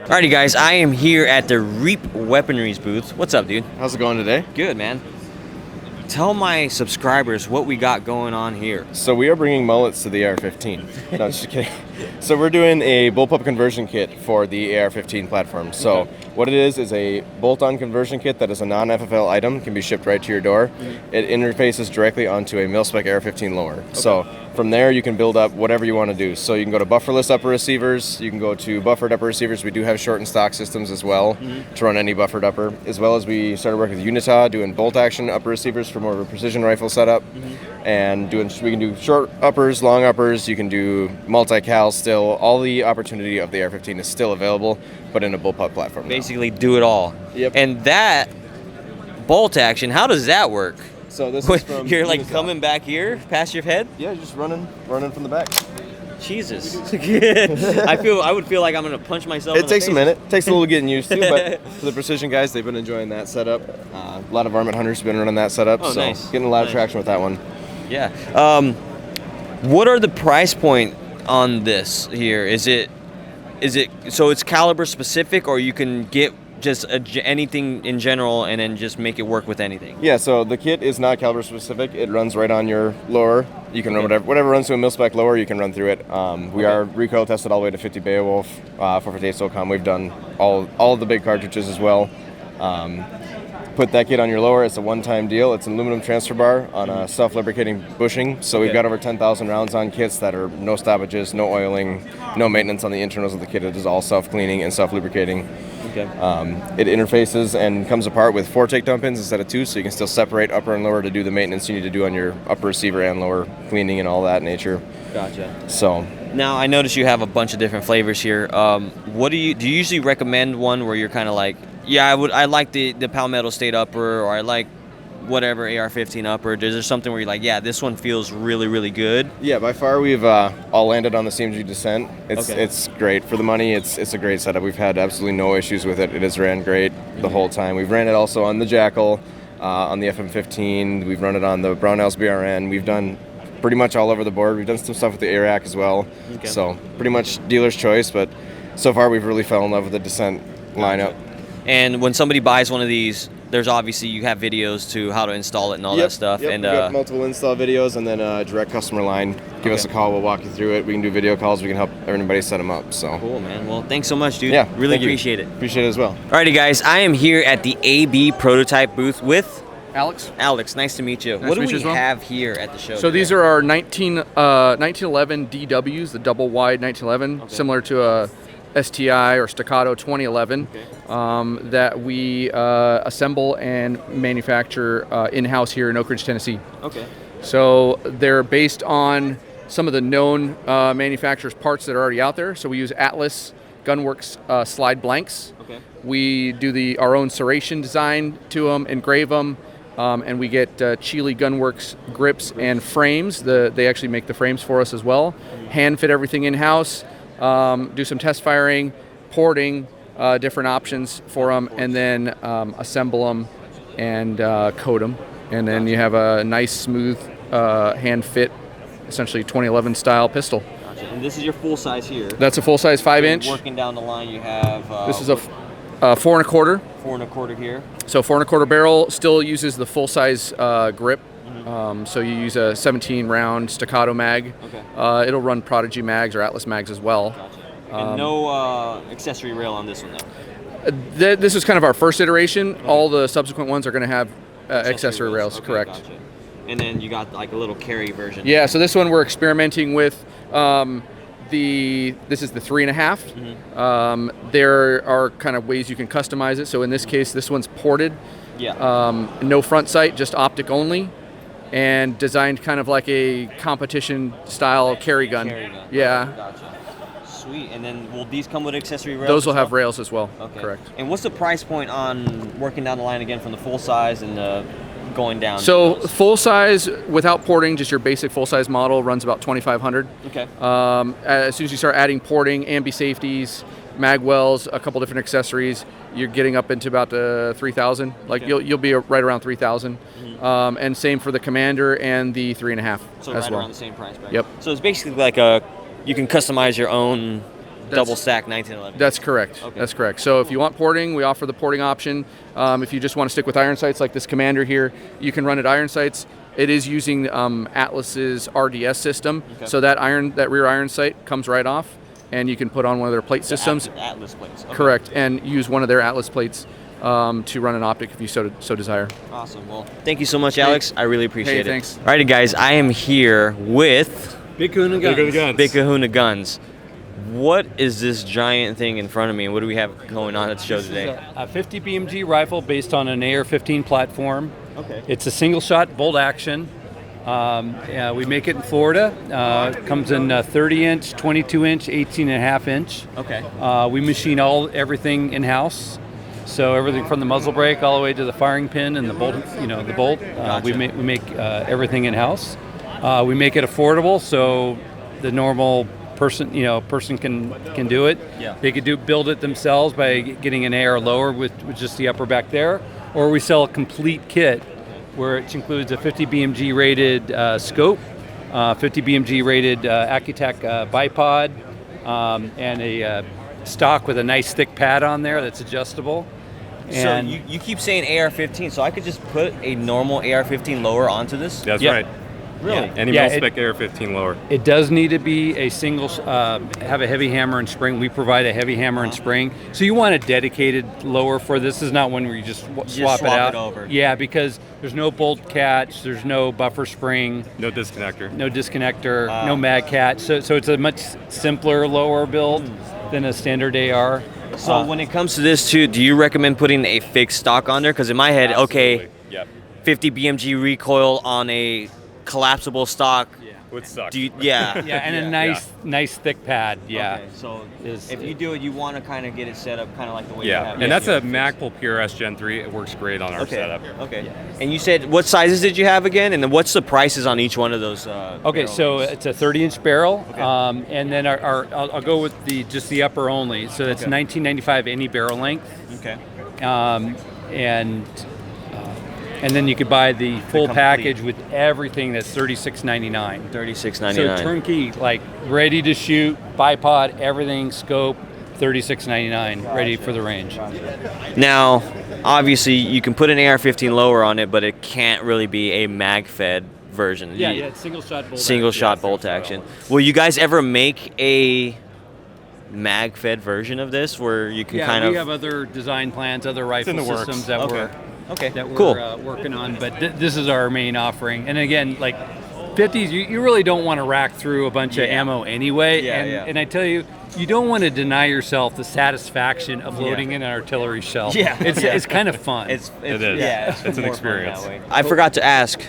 Alrighty, guys, I am here at the Reap Weaponries booth. What's up, dude? How's it going today? Good, man. Tell my subscribers what we got going on here. So we are bringing mullets to the AR-15. No, just kidding. So we're doing a bullpup conversion kit for the AR-15 platform. So what it is a bolt-on conversion kit that is a non-FFL item, can be shipped right to your door. It interfaces directly onto a mil-spec AR-15 lower. So from there, you can build up whatever you want to do. So you can go to bufferless upper receivers, you can go to buffered upper receivers. We do have short and stock systems as well to run any buffered upper, as well as we started working with Unita, doing bolt action upper receivers for more of a precision rifle setup, and we can do short uppers, long uppers. You can do multi-cal still. All the opportunity of the AR-15 is still available, but in a bullpup platform. Basically, do it all. Yep. And that bolt action, how does that work? So this is from You're like Unita. coming back here, past your head? Yeah, just running from the back. Jesus. I would feel like I'm gonna punch myself. It takes a minute. It takes a little getting used to, but for the precision guys, they've been enjoying that setup. A lot of varmint hunters have been running that setup, Oh, so nice. getting a lot of traction with that one. Yeah. What are the price point on this here? Is it so it's caliber specific, or you can get just anything in general and then just make it work with anything? Yeah, so the kit is not caliber specific. It runs right on your lower. You can run whatever runs to a mil-spec lower, you can run through it. We are recoil tested all the way to 50 Beowulf, 458 SOCOM. We've done all of the big cartridges as well. Put that kit on your lower. It's a one-time deal. It's an aluminum transfer bar on a self-lubricating bushing. So we've got over 10,000 rounds on kits that are no stoppages, no oiling, no maintenance on the internals of the kit. It is all self-cleaning and self-lubricating. Okay. It interfaces and comes apart with 4 takedown pins instead of 2, so you can still separate upper and lower to do the maintenance you need to do on your upper receiver and lower cleaning and all that nature. Gotcha. So Now I notice you have a bunch of different flavors here. What do you usually recommend one where you're kind of like, yeah, I like the Palmetto State upper, or I like whatever AR-15 upper? Is there something where you're like, yeah, this one feels really, really good? yeah, by far we've all landed on the CMG Descent. Okay. It's great for the money. It's a great setup. We've had absolutely no issues with it. It has ran great the whole time. We've ran it also on the Jackal, on the FM15. We've run it on the Brownells BRN. We've done pretty much all over the board. We've done some stuff with the ARAC as well. Okay. So pretty much dealer's choice, but so far we've really fell in love with the Descent lineup. And when somebody buys one of these, there's obviously, you have videos to how to install it and all that stuff. Yep, And we've got multiple install videos, and then direct customer line. Give us a call, we'll walk you through it. We can do video calls, we can help everybody set them up. So cool, man. Well, thanks so much, dude. yeah, really thank you. appreciate it. Appreciate it as well. Alrighty, guys, I am here at the AB prototype booth with Alex. Alex. Nice to meet you. Nice What to do meet you we as well. have here at the show? So these are our 1911 DWs, the double wide 1911, similar to a STI or Staccato 2011, that we assemble and manufacture in-house here in Oak Ridge, Tennessee. Okay. So they're based on some of the known manufacturers' parts that are already out there. So we use Atlas Gunworks slide blanks. Okay. We do our own serration design to them, engrave them, and we get Chile Gunworks grips and frames. They actually make the frames for us as well. Hand fit everything in-house, do some test firing, porting, different options for them, and then assemble them and coat them. And then you have a nice, smooth, hand fit, essentially 2011 style pistol. Gotcha. And this is your full size here. That's a full size 5-inch. Working down the line, you have. This is a 4 1/4. 4 1/4 here. So 4 1/4 barrel still uses the full size grip. So you use a 17 round Staccato mag. Okay. It'll run Prodigy mags or Atlas mags as well. Gotcha. And no accessory rail on this one though. This is kind of our first iteration. All the subsequent ones are going to have accessory rails, Okay, correct. Gotcha. And then you got like a little carry version. Yeah, so this one we're experimenting with. This is the 3.5. There are kind of ways you can customize it. So in this case, this one's ported. Yeah. No front sight, just optic only, and designed kind of like a competition style carry gun. Yeah. Gotcha. Sweet. And then will these come with accessory rails? Those will as have well? rails as well. Okay. Correct. And what's the price point on working down the line again from the full size and the going down? So full size without porting, just your basic full size model runs about $2,500. Okay. As soon as you start adding porting, ambi safeties, mag wells, a couple different accessories, you're getting up into about $3,000. Like you'll be right around $3,000. And same for the Commander and the 3.5 So as right well. around the same price bracket. Yep. So it's basically like you can customize your own double stack 1911. That's correct. Okay. That's correct. So if you want porting, we offer the porting option. If you just want to stick with iron sights like this Commander here, you can run it iron sights. It is using Atlas's RDS system, so that rear iron sight comes right off, and you can put on one of their plate systems. Atlas plates. Okay. Correct, and use one of their Atlas plates to run an optic if you so desire. Awesome. Well, thank you so much, Alex. I really appreciate it. Thanks. Alrighty, guys, I am here with Bika Gun Guns. Kahuna Guns. What is this giant thing in front of me, and what do we have going on at the show today? A 50 BMG rifle based on an AR-15 platform. Okay. It's a single shot bolt action. We make it in Florida. Comes in 30-inch, 22-inch, 18.5-inch. Okay. We machine everything in-house. So everything from the muzzle brake all the way to the firing pin and the bolt. The bolt. Gotcha. We make everything in-house. We make it affordable, so the normal person can do it. Yeah. They could build it themselves by getting an AR lower with just the upper back there, or we sell a complete kit where it includes a 50 BMG rated scope, 50 BMG rated Accutac bipod, and a stock with a nice thick pad on there that's adjustable. And so you keep saying AR-15, so I could just put a normal AR-15 lower onto this? That's Yeah. right. Really? Any mil-spec AR-15 lower. It does need to be a single, have a heavy hammer and spring. We provide a heavy hammer and spring. So you want a dedicated lower for this. Is not one where you just swap it out. over. Yeah, because there's no bolt catch, there's no buffer spring, No disconnector. no disconnector, no mag catch. So it's a much simpler lower build than a standard AR. So when it comes to this too, do you recommend putting a fixed stock on there? Because in my head, okay, Yep. 50 BMG recoil on a collapsible stock. Would suck. Yeah. Yeah, and a nice thick pad. Yeah. Okay, so Is- if you do it, you want to kind of get it set up kind of like the way you Yeah, have and it. that's a Magpul PRS Gen 3. It works great on our Okay. setup. Okay. And you said what sizes did you have again? And then what's the prices on each one of those? Okay, so barrels? it's a 30-inch barrel, Okay. and then I'll go with just the upper only. So that's Okay. $19.95 any barrel length, Okay. and then you could buy the full complete. package with everything. That's $36.99. $36.99. So turnkey, like ready to shoot, bipod, everything, scope, $36.99, ready for the range. Now, obviously, you can put an AR-15 lower on it, but it can't really be a mag-fed version. Yeah, it's single shot bolt. Single shot bolt action. Will you guys ever make a mag-fed version of this where you can kind we of? have other design plans, other rifle in the works. systems that Okay. Okay. we're Cool. working on, but this is our main offering. And again, like 50s, you really don't want to rack through a bunch of ammo anyway. Yeah, and, yeah. and I tell you, you don't want to deny yourself the satisfaction of loading in an artillery shell. Yeah. It's kind of fun. It is. Yeah, It's it's an more fun experience. that way. I forgot to ask,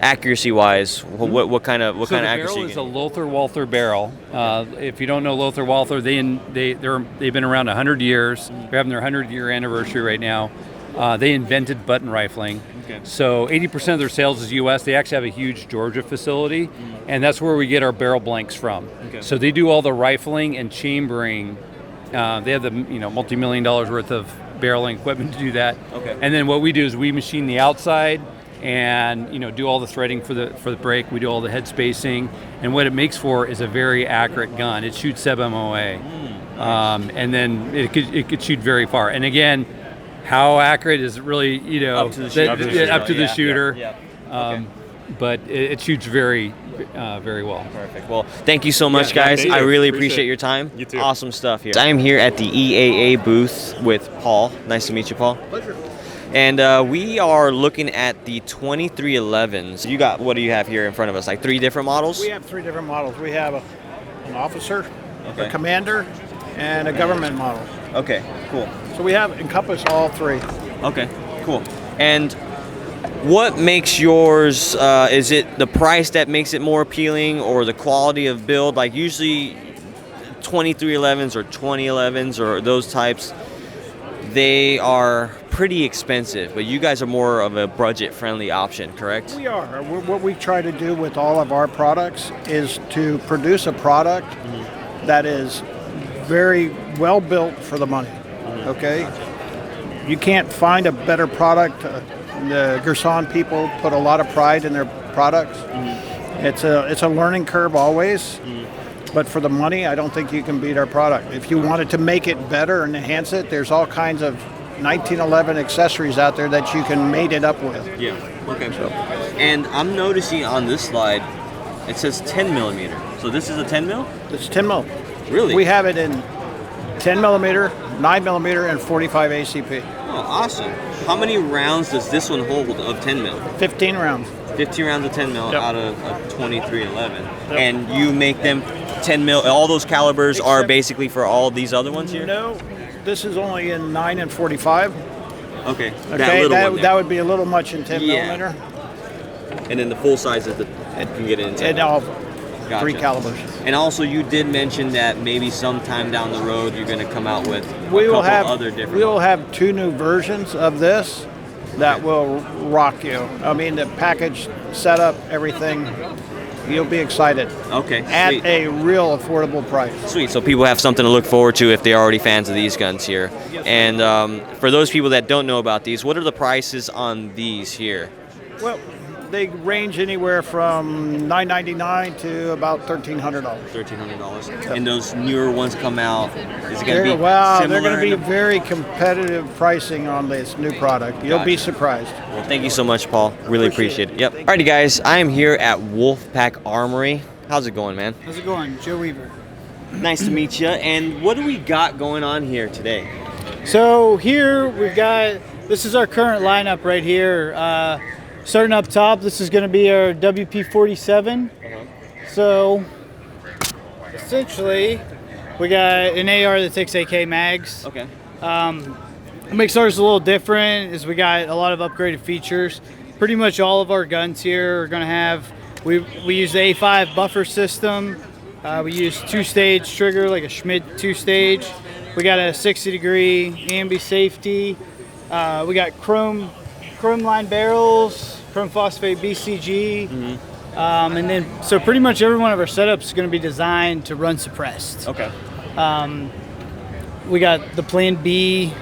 accuracy-wise, what kind of So the accuracy? barrel you is get? a Lothar-Walther barrel. If you don't know Lothar-Walther, they've been around 100 years. They're having their 100-year anniversary right now. They invented button rifling. Okay. So 80% of their sales is U.S. They actually have a huge Georgia facility, and that's where we get our barrel blanks from. Okay. So they do all the rifling and chambering. They have the multi-million dollars worth of barreling equipment to do that. Okay. And then what we do is we machine the outside and do all the threading for the break. We do all the head spacing, and what it makes for is a very accurate gun. It shoots sub MOA, and then it could shoot very far. And again, how accurate is really Up to the shooter. up to the Yeah, shooter. yeah, yeah. Okay. But it shoots very very well. Perfect. Well, thank you so much, Yeah, guys. thank I you. really Appreciate appreciate it. your time. You too. Awesome stuff here. I am here at the EAA booth with Paul. Nice to meet you, Paul. Pleasure. And we are looking at the 2311s. What do you have here in front of us? Like 3 different models? We have 3 different models. We have an officer, Okay. a commander, and a government model. Okay, cool. So we have encompassed all 3. Okay, cool. And what makes yours, is it the price that makes it more appealing or the quality of build? Like usually 2311s or 2011s or those types, they are pretty expensive, but you guys are more of a budget-friendly option, correct? We are. What we try to do with all of our products is to produce a product that is very well built for the money. Okay? You can't find a better product. The Gerson people put a lot of pride in their products. It's a learning curve always. But for the money, I don't think you can beat our product. If you wanted to make it better and enhance it, there's all kinds of 1911 accessories out there that you can mate it up with. Yeah. Okay. And I'm noticing on this slide, it says 10 millimeter. So this is a 10 mil? It's 10 mil. Really? We have it in 10 millimeter, 9 millimeter, and 45 ACP. Oh, awesome. How many rounds does this one hold of 10 mil? 15 rounds. 15 rounds of 10 mil Yep. out of a 2311. And you make them 10 mil. All those calibers are basically for all these other ones here? No, this is only in 9 and 45. Okay. Okay, That little one there. that would be a little much in 10 Yeah. millimeter. And then the full size is you can get it in 10 And mil. all Gotcha. 3 calibers. And also, you did mention that maybe sometime down the road you're going to come out with We a will couple have other different. we will have 2 new versions of this that will rock you. I mean, the package setup, everything. You'll be excited Okay, at sweet. a real affordable price. Sweet. So people have something to look forward to if they're already fans of these guns here. And for those people that don't know about these, what are the prices on these here? Well, they range anywhere from $999 to about $1,300. $1,300. And those newer ones come out. Is it going to be Wow, similar? they're going to be in the- very competitive pricing on this new product. You'll be Gotcha. surprised. Well, thank you so much, Paul. Really Appreciate appreciate it. Yep. Alrighty, guys. I am here at Wolfpack Armory. How's it going, man? How's it going? Joe Weaver. Nice to meet you. And what do we got going on here today? So here we've got, this is our current lineup right here. Starting up top, this is going to be our WP-47. So essentially, we got an AR that takes AK mags. Okay. What makes ours a little different is we got a lot of upgraded features. Pretty much all of our guns here are going to have, we use the A5 buffer system. We use 2-stage trigger, like a Schmidt 2-stage. We got a 60-degree ambi safety. We got chrome line barrels, chrome phosphate BCG. And then, so pretty much every one of our setups is going to be designed to run suppressed. Okay. We got the Plan B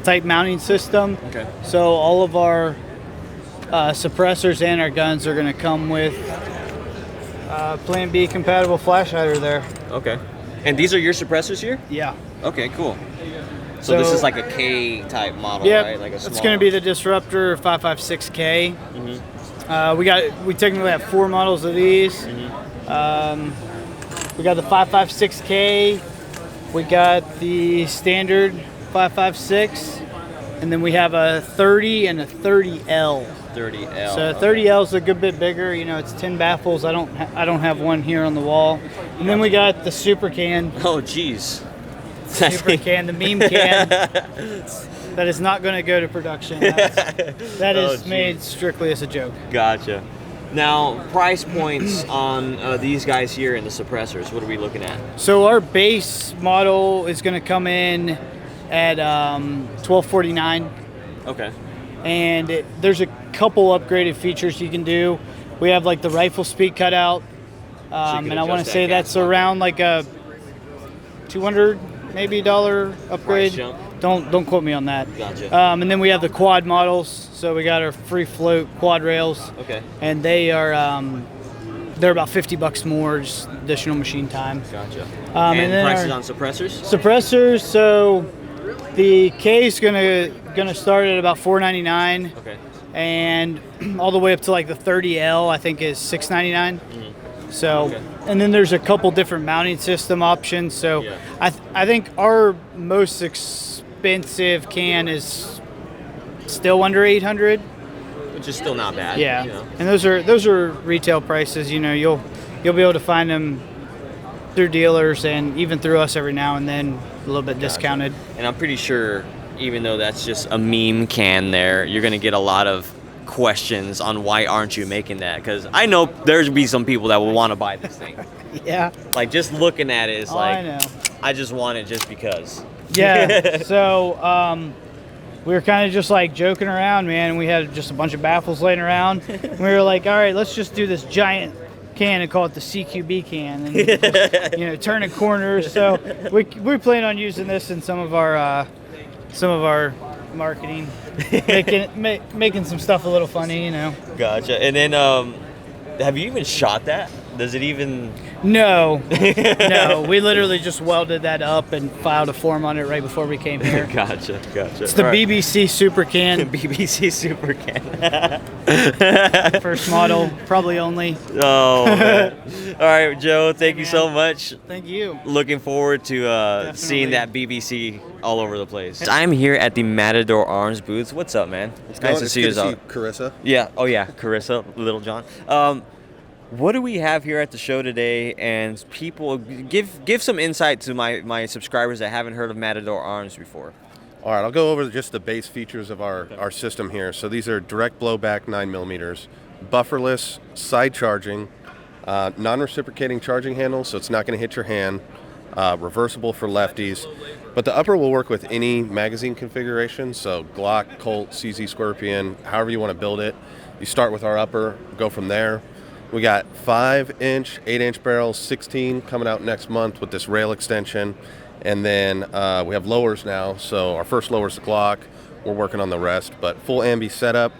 type mounting system. Okay. So all of our suppressors and our guns are going to come with Plan B compatible flash hider there. Okay. And these are your suppressors here? Yeah. Okay, cool. So this So- is like a K type model, Yep. right? Like a It's small going to be one. the Disruptor 556K. We technically have 4 models of these. We got the 556K. We got the standard 556, and then we have a 30 and a 30L. 30L. So 30L is a good bit bigger. You know, it's 10 baffles. I don't have one here on the wall. And then we got the Super Can. Oh, geez. Super Can, the meme can. That is not going to go to production. That Oh, is made strictly as a joke. Gotcha. Now, price points on these guys here and the suppressors. What are we looking at? So our base model is going to come in at $1249, Okay. and there's a couple upgraded features you can do. We have like the rifle speed cutout, can and I want adjust to say that gas that's level. around like a $200 maybe dollar upgrade. jump. Don't quote me on that. Gotcha. And then we have the quad models. So we got our free float quad rails. Okay. And they are they're about $50 more, just additional machine time. Gotcha. And And then prices our- on suppressors? Suppressors, so the K is gonna start at about $499, Okay. and all the way up to like the 30L, I think is $699. So, Okay. and then there's a couple different mounting system options. So, Yeah. I think our most expensive can is still under 800. Which is still not bad. Yeah, You know. and those are retail prices. You know, you'll be able to find them through dealers and even through us every now and then, a little bit discounted. And I'm pretty sure, even though that's just a meme can there, you're going to get a lot of questions on why aren't you making that? Because I know there's be some people that will want to buy this thing. Yeah. Like, just looking at it is Oh, like, I know. I just want it just because. Yeah. So we were kind of just like joking around, man. We had just a bunch of baffles laying around. We were like, all right, let's just do this giant can and call it the CQB can, and just, you know, turning corners. So we plan on using this in some of our marketing, making some stuff a little funny, you know. Gotcha. And then, have you even shot that? Does it even? No, no. We literally just welded that up and filed a form on it right before we came here. Gotcha. It's the BBC Super Can. BBC Super Can. First model, probably only. Oh, man. All right, Joe. Thank you so much. Thank you. Looking forward to seeing that BBC all over the place. I'm here at the Matador Arms booth. What's up, man? It's nice to see you. Carissa. Yeah. Oh, yeah. Carissa, Little John. What do we have here at the show today? And people, give some insight to my subscribers that haven't heard of Matador Arms before. All right, I'll go over just the base features of our system here. So these are direct blowback 9mm, bufferless, side charging, non-reciprocating charging handles, so it's not going to hit your hand, reversible for lefties. But the upper will work with any magazine configuration, so Glock, Colt, CZ Scorpion, however you want to build it. You start with our upper, go from there. We got 5-inch, 8-inch barrels, 16 coming out next month with this rail extension. And then we have lowers now, so our first lower is the Glock. We're working on the rest, but full ambi setup,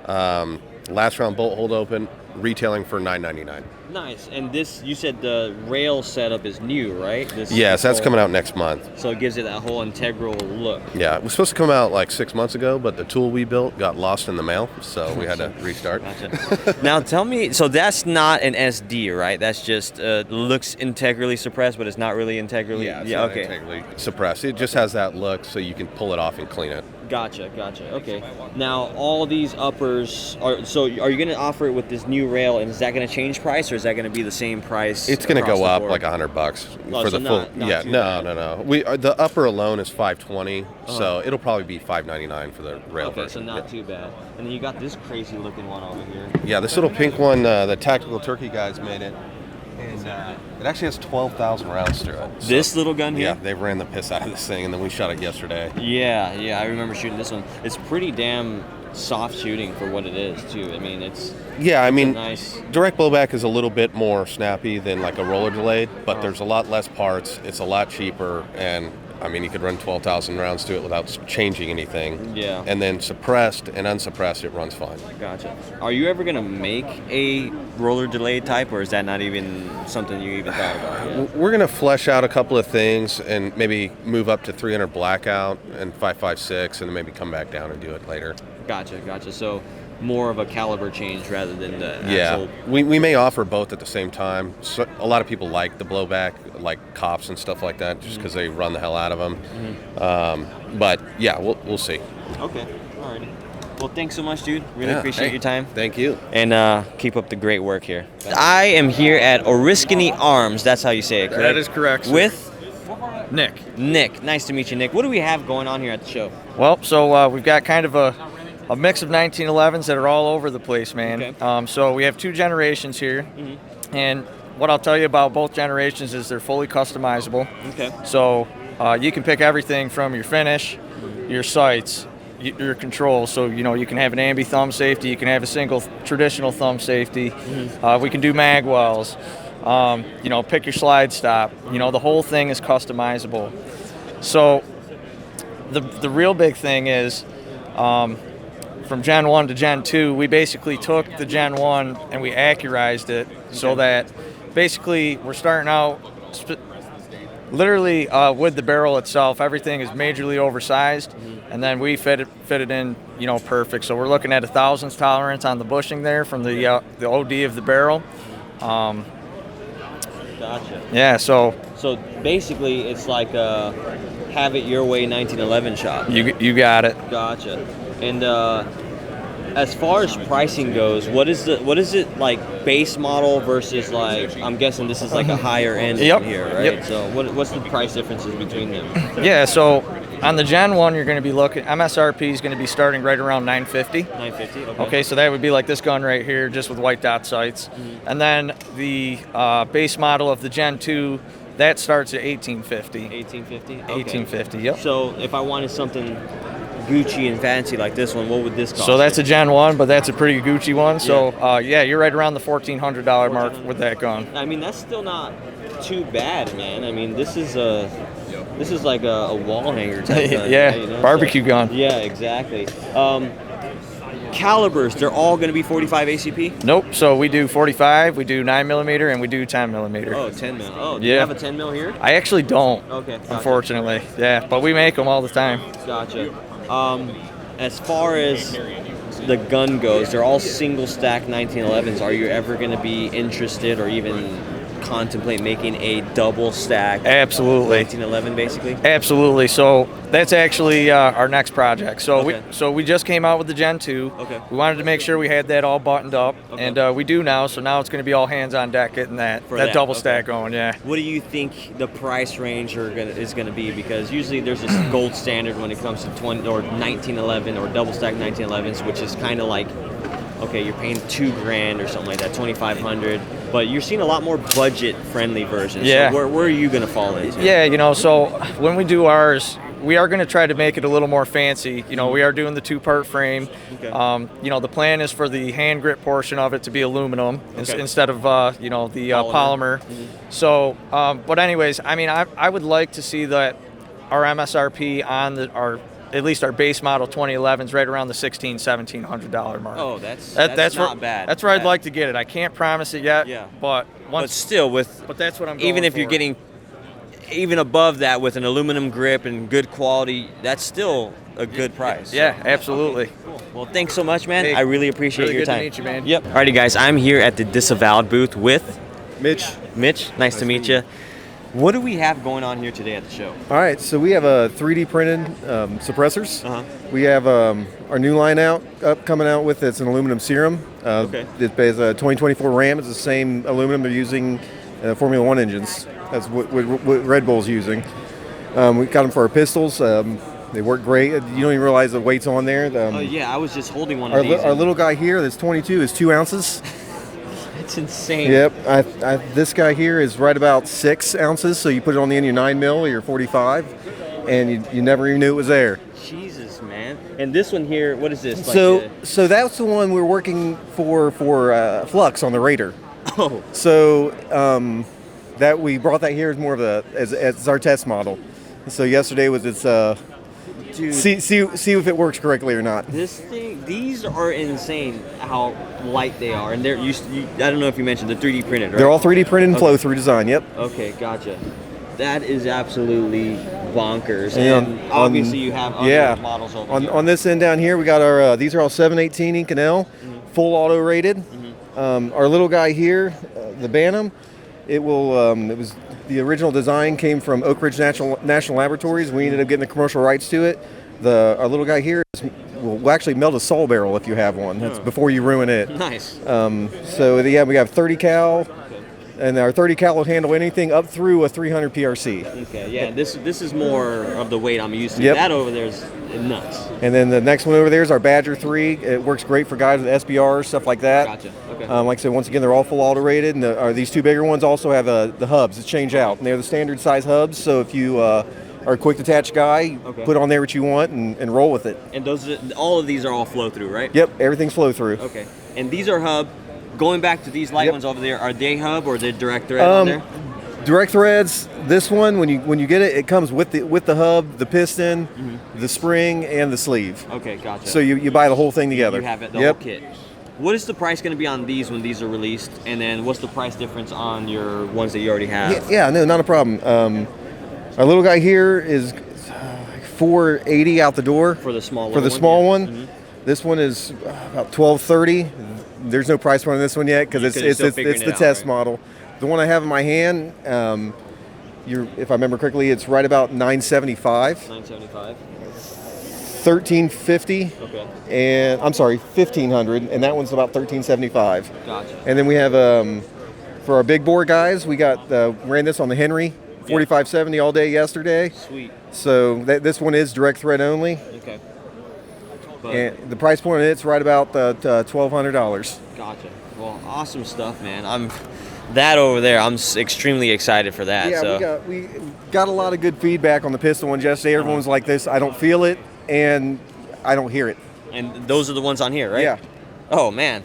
last round bolt hold open, retailing for $9.99. Nice. And this, you said the rail setup is new, right? Yes, that's coming out next month. So it gives it that whole integral look. Yeah, it was supposed to come out like 6 months ago, but the tool we built got lost in the mail, so we had to restart. Gotcha. Now tell me, so that's not an SD, right? That's just looks integrally suppressed, but it's not really integrally. Yeah, it's not integrally suppressed. It just has that look, so you can pull it off and clean it. Gotcha. Okay. Now all these uppers are. So are you going to offer it with this new rail, and is that going to change price, or is that going to be the same price? It's going to go up board? like $100 Oh, for so the full. not too bad. No. The upper alone is $520, so it'll probably be $599 for the rail Okay, version. so not too bad. And then you got this crazy looking one over here. Yeah, this little pink one, the Tactical Turkey guys made it. And it actually has 12,000 rounds through it. So, This little gun here? Yeah, they ran the piss out of this thing, and then we shot it yesterday. Yeah, I remember shooting this one. It's pretty damn soft shooting for what it is, too. I mean, it's nice. Direct blowback is a little bit more snappy than like a roller delayed, but there's a lot less parts. It's a lot cheaper, and I mean, you could run 12,000 rounds to it without changing anything. Yeah. And then suppressed and unsuppressed, it runs fine. Gotcha. Are you ever going to make a roller delay type, or is that not even something you even thought about yet? We're going to flesh out a couple of things and maybe move up to 300 blackout and 5.56 and then maybe come back down and do it later. Gotcha. So more of a caliber change rather than the actual... we may offer both at the same time. So a lot of people like the blowback, like cops and stuff like that, just because they run the hell out of them. But yeah, we'll see. Okay, alrighty. Well, thanks so much, dude. Really appreciate your time. Thank you. And keep up the great work here. I am here at Oriskany Arms. That's how you say it, correct? That is correct, sir. With Nick. Nice to meet you, Nick. What do we have going on here at the show? Well, so we've got kind of a mix of 1911s that are all over the place, man. Okay. So we have two generations here, and what I'll tell you about both generations is they're fully customizable. Okay. So you can pick everything from your finish, your sights, your controls. So you can have an ambi thumb safety, you can have a single traditional thumb safety. We can do mag wells. Pick your slide stop. The whole thing is customizable. So the real big thing is from Gen 1 to Gen 2, we basically took the Gen 1 and we accurized it so that basically we're starting out literally with the barrel itself. Everything is majorly oversized, and then we fit it in, perfect. So we're looking at a thousandths tolerance on the bushing there from the OD of the barrel. Gotcha. Yeah, so basically it's like a have it your way 1911 shop. You got it. Gotcha. And as far as pricing goes, what is it like base model versus like, I'm guessing this is like a higher end here, right? Yep. So what's the price differences between them? Yeah, so on the Gen 1 you're going to be looking, MSRP is going to be starting right around $950. $950, okay, so that would be like this gun right here, just with white dot sights. And then the base model of the Gen 2, that starts at $1850. $1850? Okay. $1850, yep. So if I wanted something Gucci and fancy like this one, what would this cost? So that's a Gen 1, but that's a pretty Gucci one. So you're right around the $1,400 mark with that gun. I mean, that's still not too bad, man. I mean, this is like a wall hanger type gun. Yeah, barbecue gun. Yeah, exactly. calibers, they're all going to be 45 ACP? Nope. So we do 45, we do 9mm, and we do 10mm. Oh, 10 mil. Oh, do Yeah. you have a 10 mil here? I actually don't. Okay, gotcha. Unfortunately. Yeah, but we make them all the time. Gotcha. As far as the gun goes, they're all single stack 1911s. Are you ever going to be interested or even contemplate making a double stack Absolutely. 1911 basically? Absolutely. So that's actually our next project. So Okay. we just came out with the Gen 2. Okay. We wanted to make sure we had that all buttoned up, Okay. and we do now. So now it's going to be all hands on deck getting that For that, double okay. stack going. Yeah. What do you think the price range is going to be? Because usually there's this gold standard when it comes to 20 or 1911 or double stack 1911s, which is kind of like, okay, you're paying $2,000 or something like that, 2,500. But you're seeing a lot more budget-friendly versions. Yeah. So where are you going to fall into? Yeah, so when we do ours, we are going to try to make it a little more fancy. We are doing the 2-part frame. Okay. The plan is for the hand grip portion of it to be aluminum Okay. instead of, the polymer. Mm-hmm. So, but anyways, I would like to see that our MSRP on at least our base model 2011s right around the $1,700 mark. Oh, that's that's not where, bad. That's where I'd like to get it. I can't promise it yet. Yeah. But But still, but that's what I'm going even if for. you're getting even above that with an aluminum grip and good quality, that's still a good price. Yeah, absolutely. Cool. Well, thanks so much, man. Hey, I really appreciate really your good to time. meet you, man. Yep. Alrighty, guys. I'm here at the Disavowed booth with Mitch. Mitch. Nice to meet you. What do we have going on here today at the show? All right, so we have 3D printed suppressors. Uh-huh. We have our new line coming out with it's an aluminum serum. Okay. It is a 2024 Ram. It's the same aluminum they're using Formula One engines. That's what Red Bull's using. We got them for our pistols. They work great. You don't even realize the weight's on there. Oh yeah, I was just holding one of these. Our little guy here that's 22 is 2 ounces. It's insane. Yep. This guy here is right about 6 ounces. So you put it on the end of your 9mm or your 45, and you never even knew it was there. Jesus, man. And this one here, what is this? So that's the one we're working for Flux on the Raider. Oh. So that we brought that here as more of as our test model. So yesterday was its Dude, see if it works correctly or not. These are insane how light they are, and I don't know if you mentioned the 3D printed, right? They're all 3D printed and Okay. flow through design. Yep. Okay, gotcha. That is absolutely bonkers. And And obviously you have other models over here. On this end down here, we got our these are all 718 Inconel, full auto rated. Our little guy here, the Bantam, it was the original design came from Oak Ridge National Laboratories. We ended up getting the commercial rights to it. Our little guy here will actually melt a saw barrel if you have one. That's before you ruin it. Nice. We have 30 cal. And our 30 cal will handle anything up through a 300 PRC. Okay, yeah, this is more of the weight I'm used to. Yep. That over there is nuts. And then the next one over there is our Badger 3. It works great for guys with SBRs, stuff like that. Gotcha. Okay. Like I said, once again, they're all full auto rated. And these two bigger ones also have the hubs that change out. And they're the standard size hubs. So if you are a quick detach guy, put on there what you want and roll with it. And all of these are all flow through, right? Yep, everything's flow through. Okay. And these are hub. Going back to these light ones over there, are they hub or are they direct thread on there? Direct threads. This one, when you get it, it comes with the hub, the piston, the spring, and the sleeve. Okay, gotcha. So you buy the whole thing together. You have it, the whole kit. What is the price going to be on these when these are released? And then what's the price difference on your ones that you already have? Yeah, no, not a problem. Our little guy here is $480 out the door for the small one. For the small one. This one is about $1,230. There's no price point on this one yet because it's the test model. The one I have in my hand, if I remember correctly, it's right about $975. $975. $1,350. Okay. And I'm sorry, $1,500, and that one's about $1,375. Gotcha. And then we have for our big bore guys, we ran this on the Henry 4570 all day yesterday. Sweet. So this one is direct thread only. Okay. And the price point on it's right about $1,200. Gotcha. Well, awesome stuff, man. That over there. I'm extremely excited for that. Yeah, so. we got a lot of good feedback on the pistol ones yesterday. Everyone's like this. I don't feel it and I don't hear it. And those are the ones on here, right? Yeah. Oh man,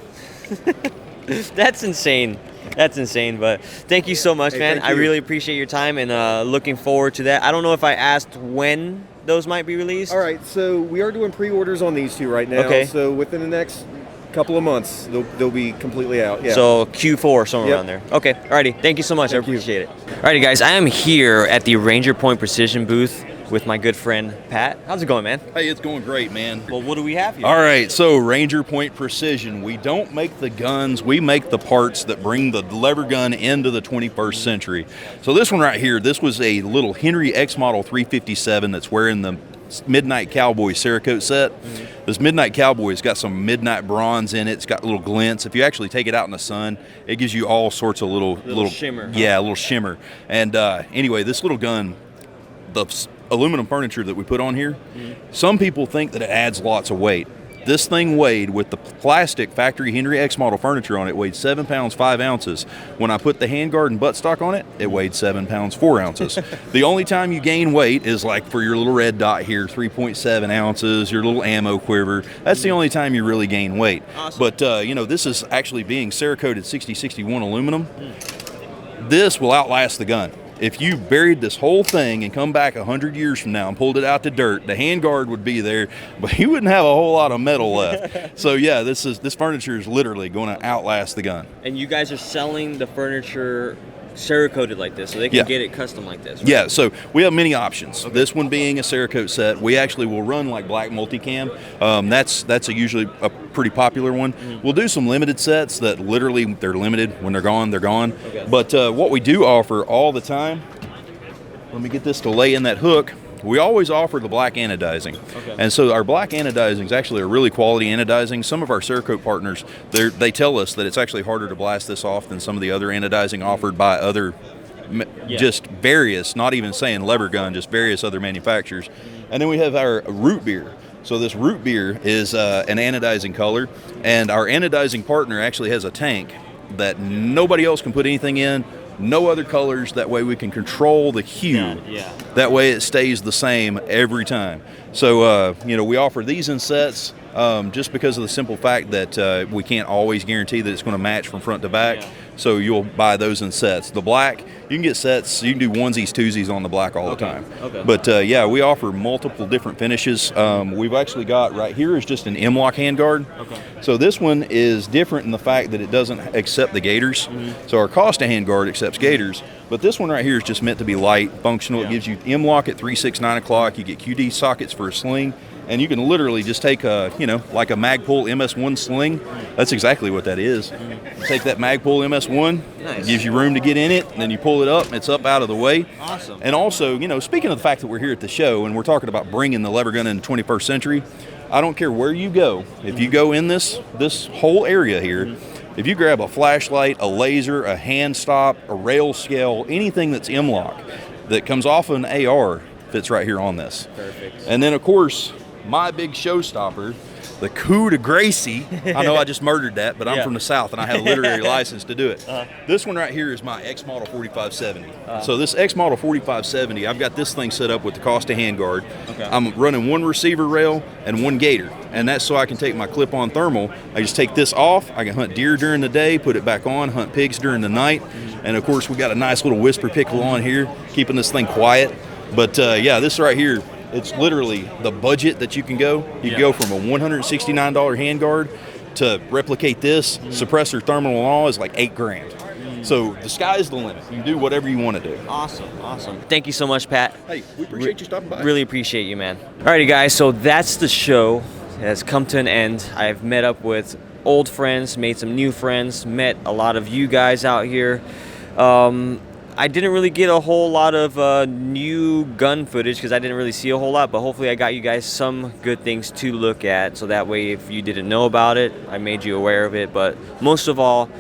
that's insane. That's insane, but thank you so much, man. I really appreciate your time and looking forward to that. I don't know if I asked when those might be released. All right, so we are doing pre-orders on these two right now. Okay. So within the next couple of months, they'll be completely out. Yeah. So Q4, somewhere around there. Okay, alrighty. Thank you so much. I appreciate it. Alrighty, guys. I am here at the Ranger Point Precision booth with my good friend Pat. How's it going, man? Hey, it's going great, man. Well, what do we have here? All right, so Ranger Point Precision. We don't make the guns, we make the parts that bring the lever gun into the 21st century. So this one right here, this was a little Henry X Model 357 that's wearing the Midnight Cowboy Cerakote set. This Midnight Cowboy has got some midnight bronze in it. It's got little glints. If you actually take it out in the sun, it gives you all sorts of little shimmer. Yeah, a little shimmer. And anyway, this little gun, the aluminum furniture that we put on here, some people think that it adds lots of weight. This thing weighed, with the plastic factory Henry X model furniture on it, weighed 7 pounds 5 ounces. When I put the handguard and buttstock on it, it weighed 7 pounds 4 ounces. The only time you gain weight is like for your little red dot here, 3.7 ounces, your little ammo quiver. That's the only time you really gain weight. Awesome. But you know, this is actually being Cerakoted 6061 aluminum. This will outlast the gun. If you buried this whole thing and come back 100 years from now and pulled it out to dirt, the handguard would be there, but you wouldn't have a whole lot of metal left. So yeah, this furniture is literally going to outlast the gun. And you guys are selling the furniture Cerakoted like this, so they can get it custom like this, right? Yeah, so we have many options. Okay. This one being a Cerakote set, we actually will run like black multicam. That's usually a pretty popular one. We'll do some limited sets that literally they're limited. When they're gone, they're gone. Okay. But what we do offer all the time, let me get this to lay in that hook. We always offer the black anodizing. Okay. And so our black anodizing is actually a really quality anodizing. Some of our Cerakote partners, they tell us that it's actually harder to blast this off than some of the other anodizing offered by other, just various, not even saying lever gun, just various other manufacturers. And then we have our root beer. So this root beer is an anodizing color, and our anodizing partner actually has a tank that nobody else can put anything in. No other colors, that way we can control the hue. Yeah. That way it stays the same every time. So, you know, we offer these in sets just because of the simple fact that we can't always guarantee that it's going to match from front to back. Yeah. So you'll buy those in sets. The black, you can get sets, you can do onesies, twosies on the black all the time. Okay. But yeah, we offer multiple different finishes. We've actually got right here is just an M-lock handguard. Okay. So this one is different in the fact that it doesn't accept the gaiters. So our Costa handguard accepts gaiters, but this one right here is just meant to be light, functional. It gives you M-lock at 3, 6, 9 o'clock. You get QD sockets for a sling. And you can literally just take a, you know, like a Magpul MS1 sling. That's exactly what that is. Take that Magpul MS1, nice. It gives you room to get in it, and then you pull it up, and it's up out of the way. Awesome. And also, you know, speaking of the fact that we're here at the show, and we're talking about bringing the lever gun in the 21st century, I don't care where you go. If you go in this whole area here, if you grab a flashlight, a laser, a hand stop, a rail scale, anything that's M-lock that comes off of an AR fits right here on this. Perfect. And then, of course, my big showstopper, the coup de Gracie. I know I just murdered that, but I'm from the South and I have a literary license to do it. This one right here is my X Model 4570. So this X Model 4570, I've got this thing set up with the Costa handguard. Okay. I'm running one receiver rail and one gaiter, and that's so I can take my clip-on thermal. I just take this off. I can hunt deer during the day, put it back on, hunt pigs during the night, and of course we got a nice little whisper pickle on here, keeping this thing quiet. But yeah, this right here, it's literally the budget that you can go. You can go from a $169 handguard to replicate this. Suppressor thermal and all is like $8,000. So the sky's the limit. You can do whatever you want to do. Awesome, awesome. Thank you so much, Pat. Hey, we appreciate you stopping by. Really appreciate you, man. Alrighty, guys, so that's the show. It has come to an end. I've met up with old friends, made some new friends, met a lot of you guys out here. I didn't really get a whole lot of new gun footage because I didn't really see a whole lot, but hopefully I got you guys some good things to look at, so that way if you didn't know about it, I made you aware of it. But most of all,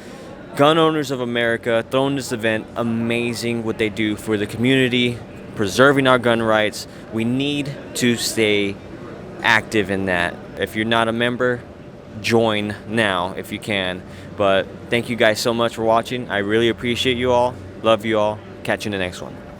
Gun Owners of America throwing this event, amazing what they do for the community, preserving our gun rights. We need to stay active in that. If you're not a member, join now if you can. But thank you guys so much for watching. I really appreciate you all. Love you all. Catch you in the next one.